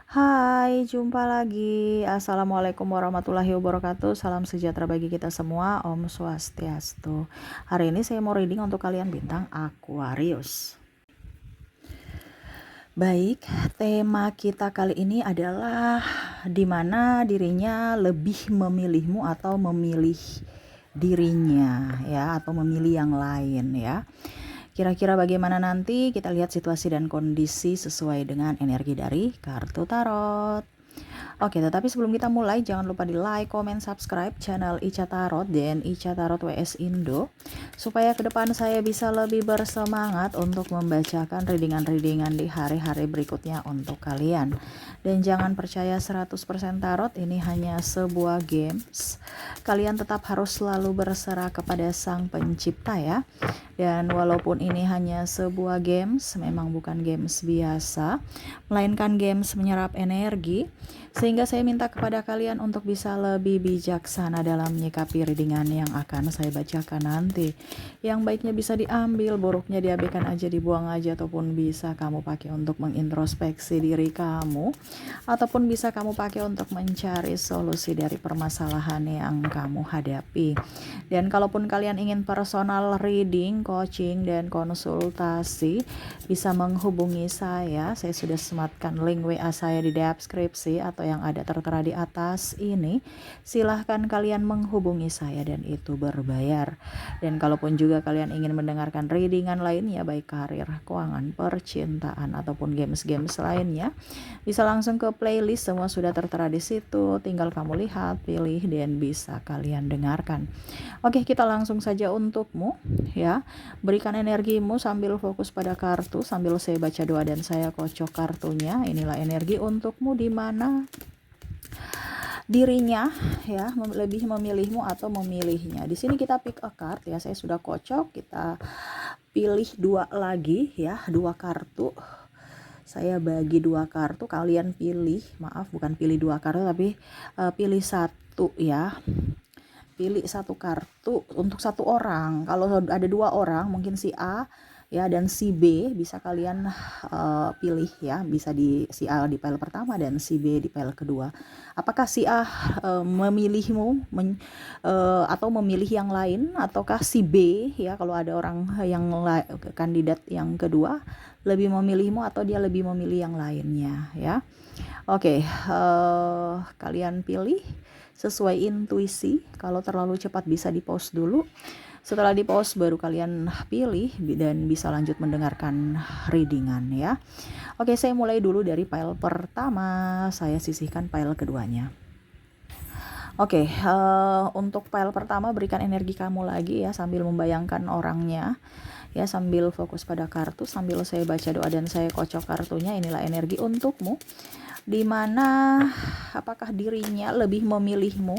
Hai, jumpa lagi. Assalamualaikum warahmatullahi wabarakatuh. Salam sejahtera bagi kita semua. Om Swastiastu. Hari ini saya mau reading untuk kalian bintang Aquarius. Baik, tema kita kali ini adalah di mana dirinya lebih memilihmu atau memilih dirinya ya, atau memilih yang lain ya. Kira-kira bagaimana nanti? Kita lihat situasi dan kondisi sesuai dengan energi dari kartu tarot. Oke, tetapi sebelum kita mulai, jangan lupa di like, comment, subscribe channel Ica Tarot dan Ica Tarot WS Indo, supaya ke depan saya bisa lebih bersemangat untuk membacakan readingan-readingan di hari-hari berikutnya untuk kalian. Dan jangan percaya 100% tarot, ini hanya sebuah games. Kalian tetap harus selalu berserah kepada Sang Pencipta ya. Dan walaupun ini hanya sebuah games, memang bukan games biasa, melainkan games menyerap energi, sehingga saya minta kepada kalian untuk bisa lebih bijaksana dalam menyikapi readingan yang akan saya bacakan nanti. Yang baiknya bisa diambil, buruknya diabaikan aja, dibuang aja, ataupun bisa kamu pakai untuk mengintrospeksi diri kamu, ataupun bisa kamu pakai untuk mencari solusi dari permasalahan yang kamu hadapi. Dan kalaupun kalian ingin personal reading, coaching, dan konsultasi, bisa menghubungi saya. Saya sudah sematkan link WA saya di deskripsi atau yang ada tertera di atas ini. Silahkan kalian menghubungi saya dan itu berbayar. Dan kalaupun juga kalian ingin mendengarkan readingan lainnya, baik karir, keuangan, percintaan, ataupun games-games lainnya, bisa langsung ke playlist, semua sudah tertera di situ. Tinggal kamu lihat, pilih, dan bisa kalian dengarkan. Oke, kita langsung saja untukmu ya. Berikan energimu sambil fokus pada kartu, sambil saya baca doa dan saya kocok kartunya. Inilah energi untukmu di mana dirinya ya lebih memilihmu atau memilihnya. Di sini kita pick a card ya. Saya sudah kocok, kita pilih dua lagi ya, dua kartu. Saya bagi dua kartu, kalian pilih, maaf bukan pilih dua kartu tapi pilih satu ya. Pilih satu kartu untuk satu orang. Kalau ada dua orang, mungkin si A ya dan si B, bisa kalian pilih ya. Bisa di si A di pile pertama dan si B di pile kedua. Apakah si A memilihmu atau memilih yang lain, ataukah si B ya, kalau ada orang yang kandidat yang kedua lebih memilihmu atau dia lebih memilih yang lainnya ya. Oke, kalian pilih sesuai intuisi. Kalau terlalu cepat bisa di pause dulu. Setelah di pause baru kalian pilih dan bisa lanjut mendengarkan readingan ya. Oke, saya mulai dulu dari pile pertama. Saya sisihkan pile keduanya. Oke, untuk pile pertama berikan energi kamu lagi ya, sambil membayangkan orangnya ya, sambil fokus pada kartu, sambil saya baca doa dan saya kocok kartunya. Inilah energi untukmu, di mana apakah dirinya lebih memilihmu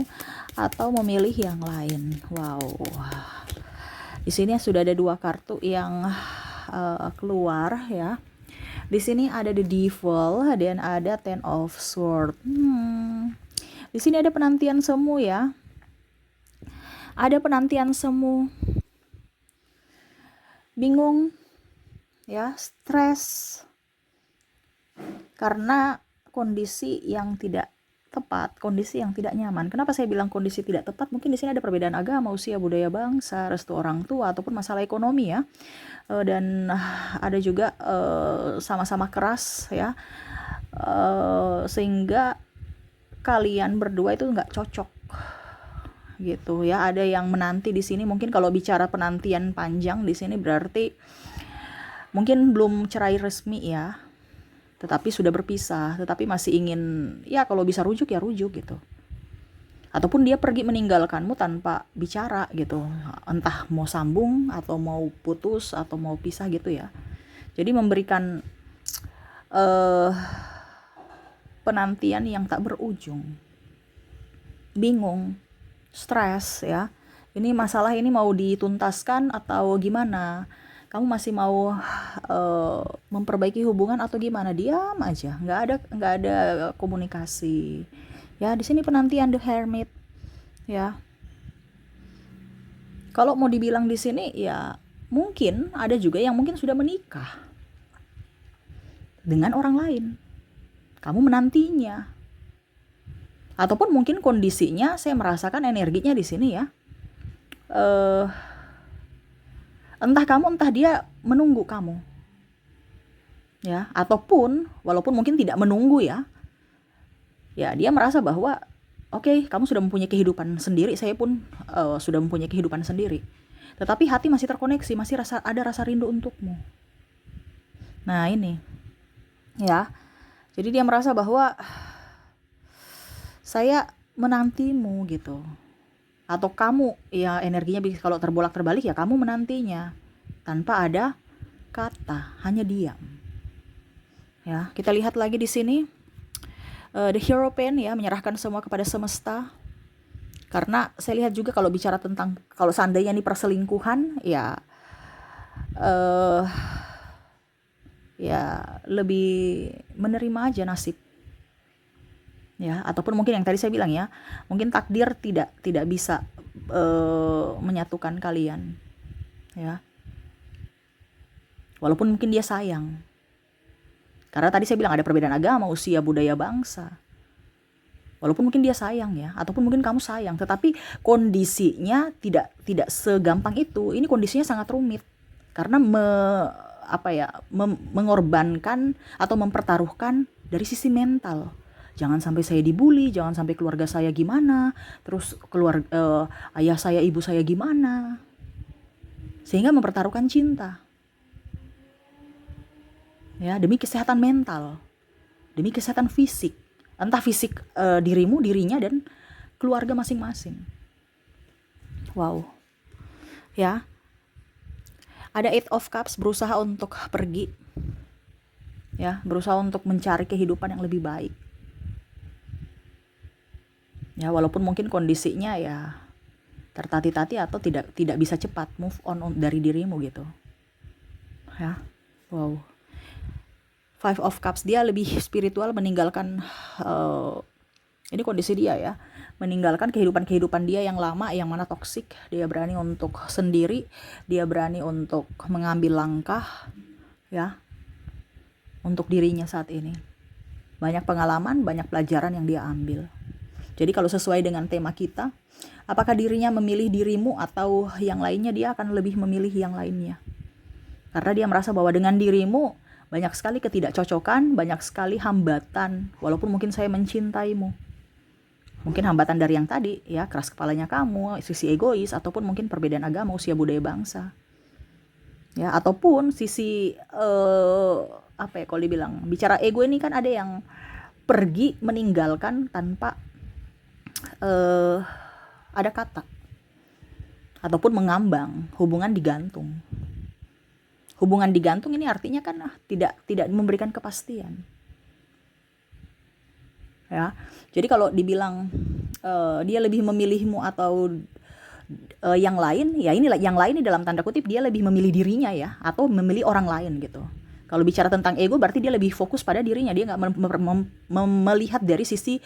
atau memilih yang lain. Wow, di sini sudah ada dua kartu yang keluar ya. Di sini ada the Devil dan ada Ten of Swords. Di sini ada penantian semu ya. Ada penantian semu. Bingung ya, stres karena kondisi yang tidak tepat, kondisi yang tidak nyaman. Kenapa saya bilang kondisi tidak tepat? Mungkin di sini ada perbedaan agama, usia, budaya bangsa, restu orang tua, ataupun masalah ekonomi ya. Dan ada juga sama-sama keras ya, sehingga kalian berdua itu nggak cocok gitu ya. Ada yang menanti di sini. Mungkin kalau bicara penantian panjang di sini berarti mungkin belum cerai resmi ya, tetapi sudah berpisah, tetapi masih ingin ya, kalau bisa rujuk ya rujuk gitu. Ataupun dia pergi meninggalkanmu tanpa bicara gitu, entah mau sambung atau mau putus atau mau pisah gitu ya. Jadi memberikan penantian yang tak berujung. Bingung, stres ya. Ini masalah ini mau dituntaskan atau gimana? Kamu masih mau memperbaiki hubungan atau gimana? Diam aja, nggak ada komunikasi. Ya, di sini penantian the hermit ya. Kalau mau dibilang di sini ya, mungkin ada juga yang mungkin sudah menikah dengan orang lain. kamu menantinya. Ataupun mungkin kondisinya saya merasakan energinya di sini ya. Entah kamu entah dia menunggu kamu. Ya, ataupun walaupun mungkin tidak menunggu ya. Ya, dia merasa bahwa oke, kamu sudah mempunyai kehidupan sendiri, saya pun sudah mempunyai kehidupan sendiri. Tetapi hati masih terkoneksi, masih ada rasa rindu untukmu. Nah, ini. Ya. Jadi dia merasa bahwa saya menantimu gitu. Atau kamu, ya energinya kalau terbolak-terbalik ya kamu menantinya. Tanpa ada kata, hanya diam. Ya, kita lihat lagi di sini. The Hierophant ya, menyerahkan semua kepada semesta. Karena saya lihat juga kalau bicara tentang, kalau seandainya ini perselingkuhan, ya ya lebih menerima aja nasib. Ya, ataupun mungkin yang tadi saya bilang ya, mungkin takdir tidak bisa menyatukan kalian. Ya. Walaupun mungkin dia sayang. Karena tadi saya bilang ada perbedaan agama, usia, budaya, bangsa. Walaupun mungkin dia sayang ya, ataupun mungkin kamu sayang, tetapi kondisinya tidak segampang itu. Ini kondisinya sangat rumit. Karena mengorbankan atau mempertaruhkan dari sisi mental. Jangan sampai saya dibully, jangan sampai keluarga saya gimana, terus ayah saya, ibu saya gimana. Sehingga mempertaruhkan cinta. Ya, demi kesehatan mental, demi kesehatan fisik, entah fisik dirinya dan keluarga masing-masing. Wow. Ya. Ada Eight of Cups, berusaha untuk pergi. Ya, berusaha untuk mencari kehidupan yang lebih baik. Ya, walaupun mungkin kondisinya ya tertati-tati atau tidak bisa cepat move on dari dirimu gitu. Ya. Wow. Five of Cups, dia lebih spiritual, meninggalkan ini kondisi dia ya, meninggalkan kehidupan dia yang lama, yang mana toksik. Dia berani untuk sendiri, dia berani untuk mengambil langkah ya untuk dirinya saat ini. Banyak pengalaman, banyak pelajaran yang dia ambil. Jadi kalau sesuai dengan tema kita, apakah dirinya memilih dirimu atau yang lainnya, dia akan lebih memilih yang lainnya. Karena dia merasa bahwa dengan dirimu banyak sekali ketidakcocokan, banyak sekali hambatan. Walaupun mungkin saya mencintaimu. Mungkin hambatan dari yang tadi, ya, keras kepalanya kamu, sisi egois, ataupun mungkin perbedaan agama, usia, budaya, bangsa. Ya, ataupun sisi kalau dibilang, bicara ego ini kan ada yang pergi meninggalkan tanpa ada kata. Ataupun mengambang, hubungan digantung. Hubungan digantung ini artinya kan tidak memberikan kepastian. Ya. Jadi kalau dibilang dia lebih memilihmu atau yang lain, ya inilah yang lain ini dalam tanda kutip dia lebih memilih dirinya ya, atau memilih orang lain gitu. Kalau bicara tentang ego berarti dia lebih fokus pada dirinya, dia nggak melihat dari sisi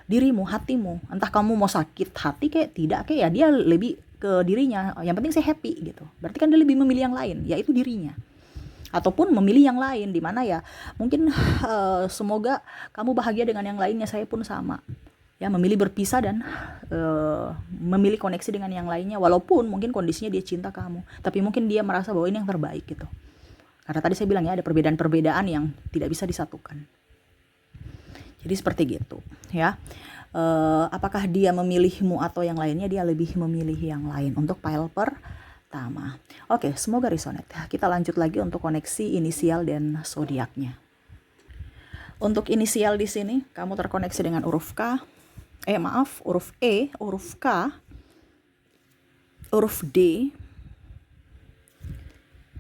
dirimu, hatimu. Entah kamu mau sakit hati kayak tidak kayak ya, dia lebih ke dirinya, yang penting saya happy gitu. Berarti kan dia lebih memilih yang lain, yaitu dirinya. Ataupun memilih yang lain, di mana ya mungkin semoga kamu bahagia dengan yang lainnya, saya pun sama. Ya, memilih berpisah dan memilih koneksi dengan yang lainnya, walaupun mungkin kondisinya dia cinta kamu, tapi mungkin dia merasa bahwa ini yang terbaik gitu. Karena tadi saya bilang ya, ada perbedaan-perbedaan yang tidak bisa disatukan. Jadi seperti gitu ya. Apakah dia memilihmu atau yang lainnya, dia lebih memilih yang lain untuk pile pertama. Oke, semoga resonate. Kita lanjut lagi untuk koneksi inisial dan zodiaknya. Untuk inisial di sini kamu terkoneksi dengan huruf K, huruf E, huruf K, huruf D,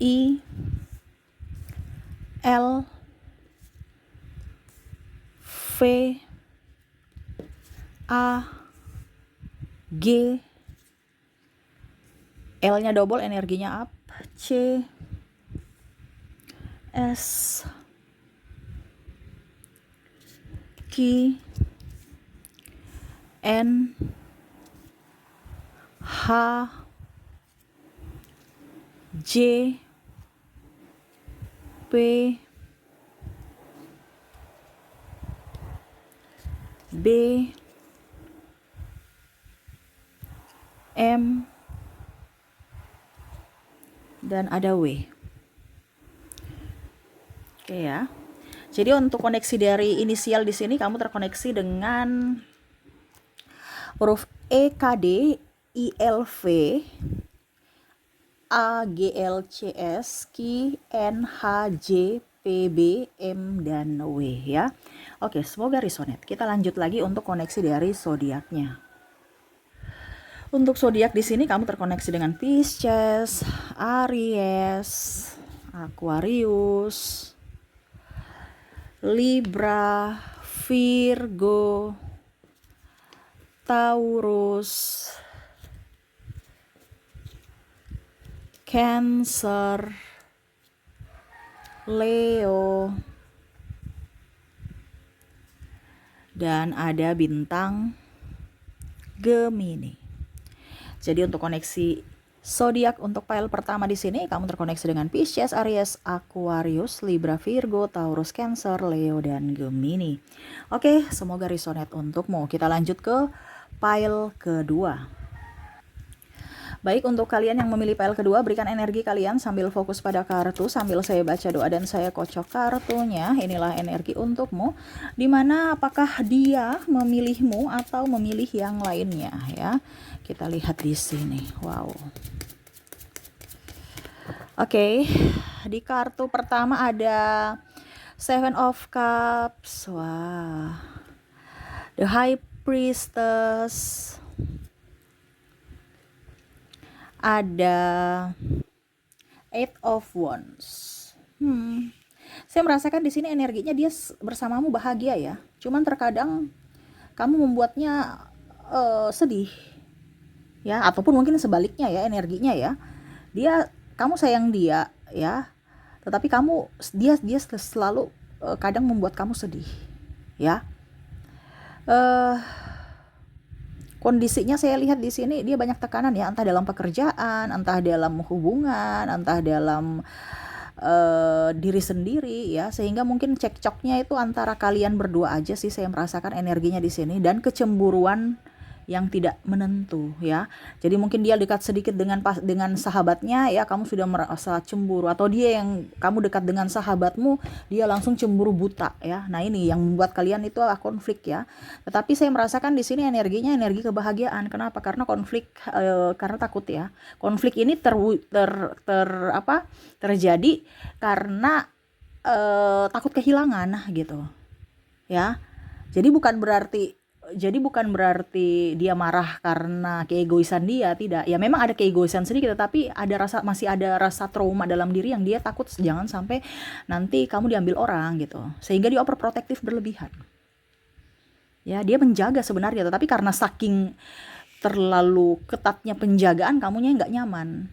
I, L, V, A, G, L-nya double, energinya up, C, S, Q, N, H, J, P, B, M, dan ada W. Oke ya. Jadi untuk koneksi dari inisial di sini kamu terkoneksi dengan huruf E, K, D, I, L, V, A, G, L, C, S, Q, N, H, J, P, B, M, dan W ya. Oke, semoga resonate. Kita lanjut lagi untuk koneksi dari zodiaknya. Untuk zodiak di sini kamu terkoneksi dengan Pisces, Aries, Aquarius, Libra, Virgo, Taurus, Cancer, Leo, dan ada bintang Gemini. Jadi untuk koneksi zodiak untuk file pertama di sini kamu terkoneksi dengan Pisces, Aries, Aquarius, Libra, Virgo, Taurus, Cancer, Leo, dan Gemini. Oke, semoga resonate untukmu. Kita lanjut ke file kedua. Baik, untuk kalian yang memilih file kedua, berikan energi kalian sambil fokus pada kartu, sambil saya baca doa dan saya kocok kartunya. Inilah energi untukmu, dimana apakah dia memilihmu atau memilih yang lainnya ya. Kita lihat di sini. Wow. Oke, di kartu pertama ada Seven of Cups. Wah. The High Priestess. Ada Eight of Wands. Saya merasakan di sini energinya dia bersamamu bahagia ya. Cuman terkadang kamu membuatnya sedih. Ya, ataupun mungkin sebaliknya ya energinya ya. Kamu sayang dia ya. Tetapi dia selalu kadang membuat kamu sedih. Ya. Kondisinya saya lihat di sini dia banyak tekanan ya, entah dalam pekerjaan, entah dalam hubungan, entah dalam diri sendiri ya, sehingga mungkin cekcoknya itu antara kalian berdua aja sih saya merasakan energinya di sini, dan kecemburuan yang tidak menentu ya. Jadi mungkin dia dekat sedikit dengan sahabatnya ya, kamu sudah merasa cemburu, atau dia yang kamu dekat dengan sahabatmu, dia langsung cemburu buta ya. Nah, ini yang membuat kalian itu konflik ya. Tetapi saya merasakan di sini energinya energi kebahagiaan. Kenapa? Karena konflik karena takut ya. Konflik ini terjadi karena takut kehilangan gitu. Ya. Jadi bukan berarti dia marah karena keegoisan dia, tidak. Ya memang ada keegoisan sedikit, tetapi masih ada rasa trauma dalam diri yang dia takut jangan sampai nanti kamu diambil orang gitu. Sehingga dia overprotective berlebihan. Ya, dia menjaga sebenarnya, tetapi karena saking terlalu ketatnya penjagaan, kamunya nggak nyaman.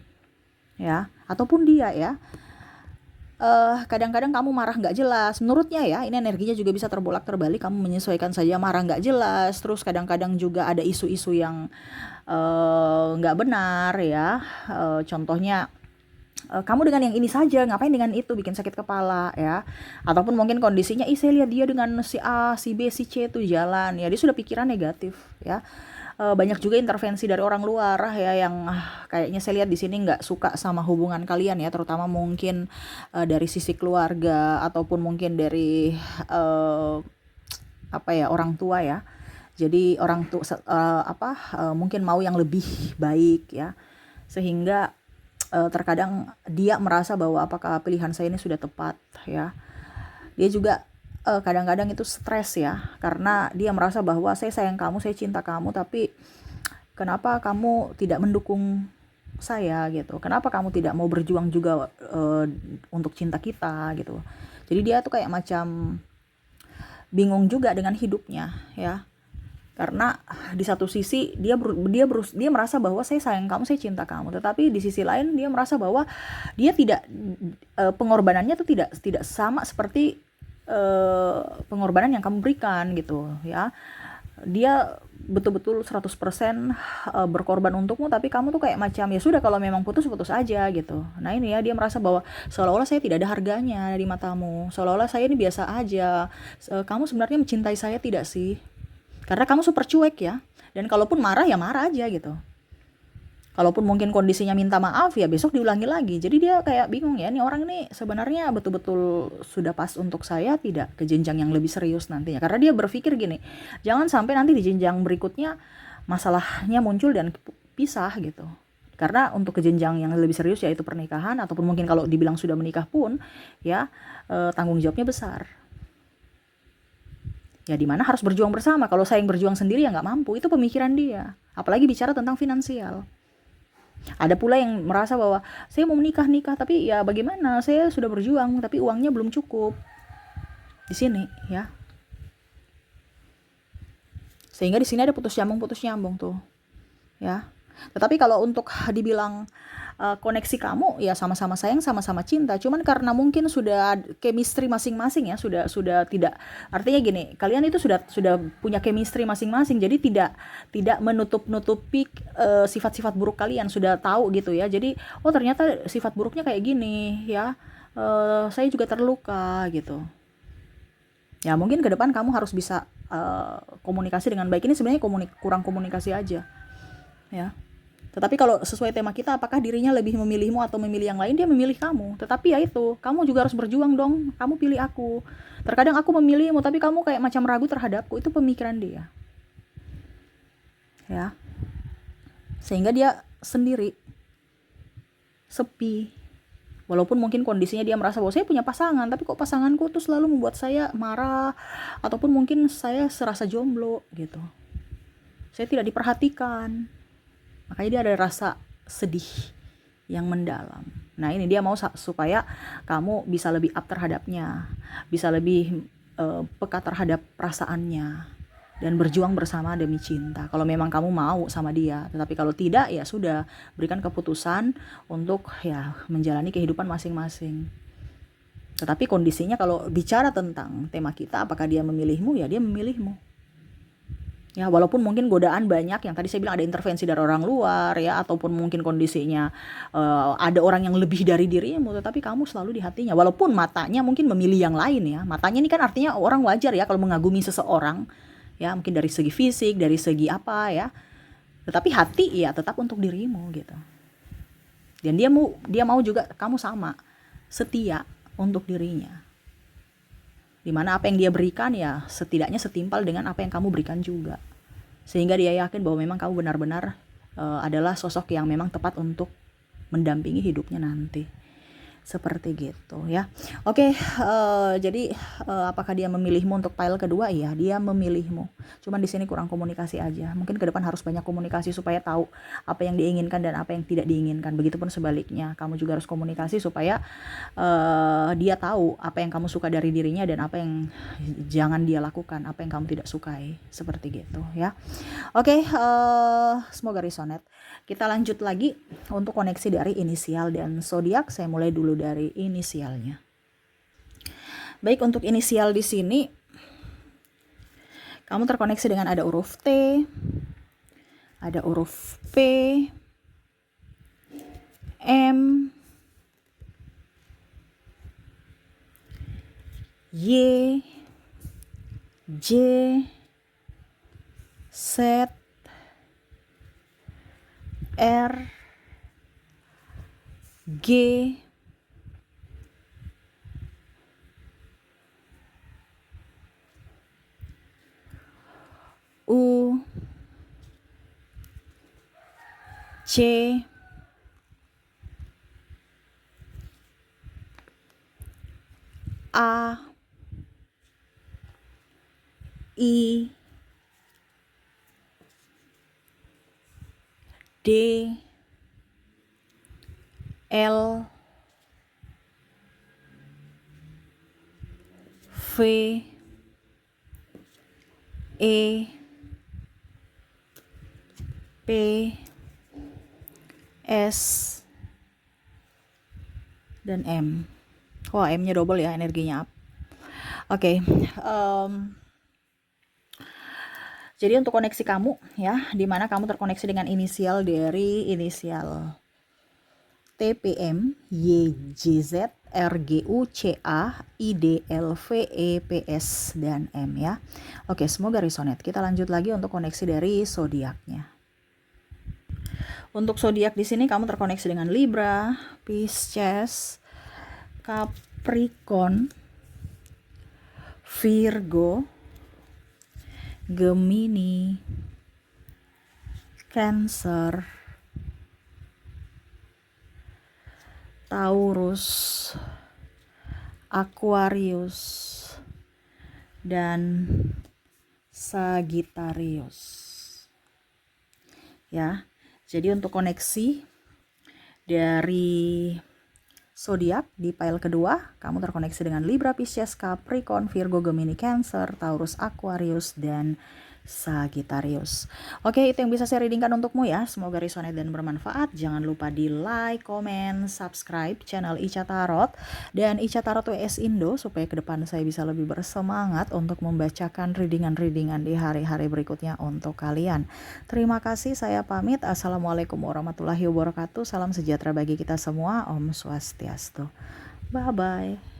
Ya, ataupun dia ya. Kadang-kadang kamu marah nggak jelas, menurutnya ya, ini energinya juga bisa terbolak-terbalik, kamu menyesuaikan saja marah nggak jelas, terus kadang-kadang juga ada isu-isu yang nggak benar ya, contohnya kamu dengan yang ini saja, ngapain dengan itu, bikin sakit kepala ya, ataupun mungkin kondisinya, saya lihat dia dengan si A, si B, si C itu jalan, ya dia sudah pikiran negatif ya. Banyak juga intervensi dari orang luar ya, yang kayaknya saya lihat di sini nggak suka sama hubungan kalian ya, terutama mungkin dari sisi keluarga ataupun mungkin dari orang tua ya. Jadi orang tua mungkin mau yang lebih baik ya, sehingga terkadang dia merasa bahwa apakah pilihan saya ini sudah tepat ya. Dia juga kadang-kadang itu stres ya, karena dia merasa bahwa saya sayang kamu, saya cinta kamu, tapi kenapa kamu tidak mendukung saya gitu, kenapa kamu tidak mau berjuang juga untuk cinta kita gitu. Jadi dia tuh kayak macam bingung juga dengan hidupnya ya, karena di satu sisi dia merasa bahwa saya sayang kamu, saya cinta kamu, tetapi di sisi lain dia merasa bahwa dia tidak pengorbanannya itu tidak sama seperti pengorbanan yang kamu berikan gitu ya. Dia betul-betul 100% berkorban untukmu, tapi kamu tuh kayak macam ya sudah, kalau memang putus aja gitu. Nah ini ya, dia merasa bahwa seolah-olah saya tidak ada harganya di matamu, seolah-olah saya ini biasa aja. Kamu sebenarnya mencintai saya tidak sih? Karena kamu super cuek ya. Dan kalaupun marah ya marah aja gitu. Kalaupun mungkin kondisinya minta maaf ya besok diulangi lagi. Jadi dia kayak bingung ya, nih orang ini sebenarnya betul-betul sudah pas untuk saya tidak ke jenjang yang lebih serius nantinya. Karena dia berpikir gini, jangan sampai nanti di jenjang berikutnya masalahnya muncul dan pisah gitu. Karena untuk ke jenjang yang lebih serius yaitu pernikahan, ataupun mungkin kalau dibilang sudah menikah pun ya tanggung jawabnya besar. Ya dimana harus berjuang bersama. Kalau saya yang berjuang sendiri ya nggak mampu. Itu pemikiran dia. Apalagi bicara tentang finansial. Ada pula yang merasa bahwa saya mau menikah tapi ya bagaimana, saya sudah berjuang tapi uangnya belum cukup. Di sini ya. Sehingga di sini ada putus nyambung tuh. Ya. Tetapi kalau untuk dibilang koneksi kamu ya sama-sama sayang, sama-sama cinta. Cuman karena mungkin sudah chemistry masing-masing ya, sudah tidak, artinya gini, kalian itu sudah punya chemistry masing-masing. Jadi tidak menutup-nutupi sifat-sifat buruk kalian, sudah tahu gitu ya. Jadi oh ternyata sifat buruknya kayak gini ya. Saya juga terluka gitu. Ya mungkin ke depan kamu harus bisa komunikasi dengan baik. Ini sebenarnya kurang komunikasi aja ya. Tetapi kalau sesuai tema kita, apakah dirinya lebih memilihmu atau memilih yang lain? Dia memilih kamu. Tetapi ya itu, kamu juga harus berjuang dong. Kamu pilih aku. Terkadang aku memilihmu, tapi kamu kayak macam ragu terhadapku. Itu pemikiran dia. Ya. Sehingga dia sendiri. Sepi. Walaupun mungkin kondisinya dia merasa bahwa saya punya pasangan, tapi kok pasanganku tuh selalu membuat saya marah. Ataupun mungkin saya serasa jomblo gitu. Saya tidak diperhatikan. Makanya dia ada rasa sedih yang mendalam. Nah ini dia mau supaya kamu bisa lebih up terhadapnya, bisa lebih peka terhadap perasaannya, dan berjuang bersama demi cinta. Kalau memang kamu mau sama dia, tetapi kalau tidak ya sudah, berikan keputusan untuk ya menjalani kehidupan masing-masing. Tetapi kondisinya kalau bicara tentang tema kita, apakah dia memilihmu? Ya dia memilihmu. Ya, walaupun mungkin godaan banyak yang tadi saya bilang, ada intervensi dari orang luar ya, ataupun mungkin kondisinya ada orang yang lebih dari dirimu, tetapi kamu selalu di hatinya. Walaupun matanya mungkin memilih yang lain ya. Matanya ini kan artinya orang wajar ya kalau mengagumi seseorang ya, mungkin dari segi fisik, dari segi apa ya. Tetapi hati ya tetap untuk dirimu gitu. Dan dia mau juga kamu sama, setia untuk dirinya. Dimana apa yang dia berikan ya setidaknya setimpal dengan apa yang kamu berikan juga. Sehingga dia yakin bahwa memang kamu benar-benar adalah sosok yang memang tepat untuk mendampingi hidupnya nanti. Seperti gitu ya. Oke, jadi apakah dia memilihmu untuk pile kedua? Iya, dia memilihmu. Cuman di sini kurang komunikasi aja. Mungkin ke depan harus banyak komunikasi supaya tahu apa yang diinginkan dan apa yang tidak diinginkan. Begitupun sebaliknya, kamu juga harus komunikasi supaya dia tahu apa yang kamu suka dari dirinya dan apa yang jangan dia lakukan, apa yang kamu tidak sukai. Seperti gitu ya. Oke, semoga resonate. Kita lanjut lagi untuk koneksi dari inisial dan zodiak. Saya mulai dulu dari inisialnya. Baik, untuk inisial di sini kamu terkoneksi dengan ada huruf T, ada huruf P, M, Y, J, Z, R, G, U, C, A, I, D, L, V, E, P, S, dan M. Wah, M-nya double ya, energinya up. Oke, jadi untuk koneksi kamu ya, dimana kamu terkoneksi dengan inisial dari inisial TPM YJZ RGUCA IDLVEPS dan M ya. Oke, semoga resonate. Kita lanjut lagi untuk koneksi dari zodiaknya. Untuk zodiak di sini kamu terkoneksi dengan Libra, Pisces, Capricorn, Virgo, Gemini, Cancer, Taurus, Aquarius, dan Sagittarius. Ya. Jadi untuk koneksi dari zodiak di file kedua, kamu terkoneksi dengan Libra, Pisces, Capricorn, Virgo, Gemini, Cancer, Taurus, Aquarius, dan Sagittarius. Oke, itu yang bisa saya readingkan untukmu ya. Semoga resonate dan bermanfaat. Jangan lupa di like, comment, subscribe channel Ica Tarot dan Ica Tarot WS Indo supaya ke depan saya bisa lebih bersemangat untuk membacakan readingan-readingan di hari-hari berikutnya untuk kalian. Terima kasih, saya pamit. Assalamualaikum warahmatullahi wabarakatuh. Salam sejahtera bagi kita semua. Om Swastiastu. Bye-bye.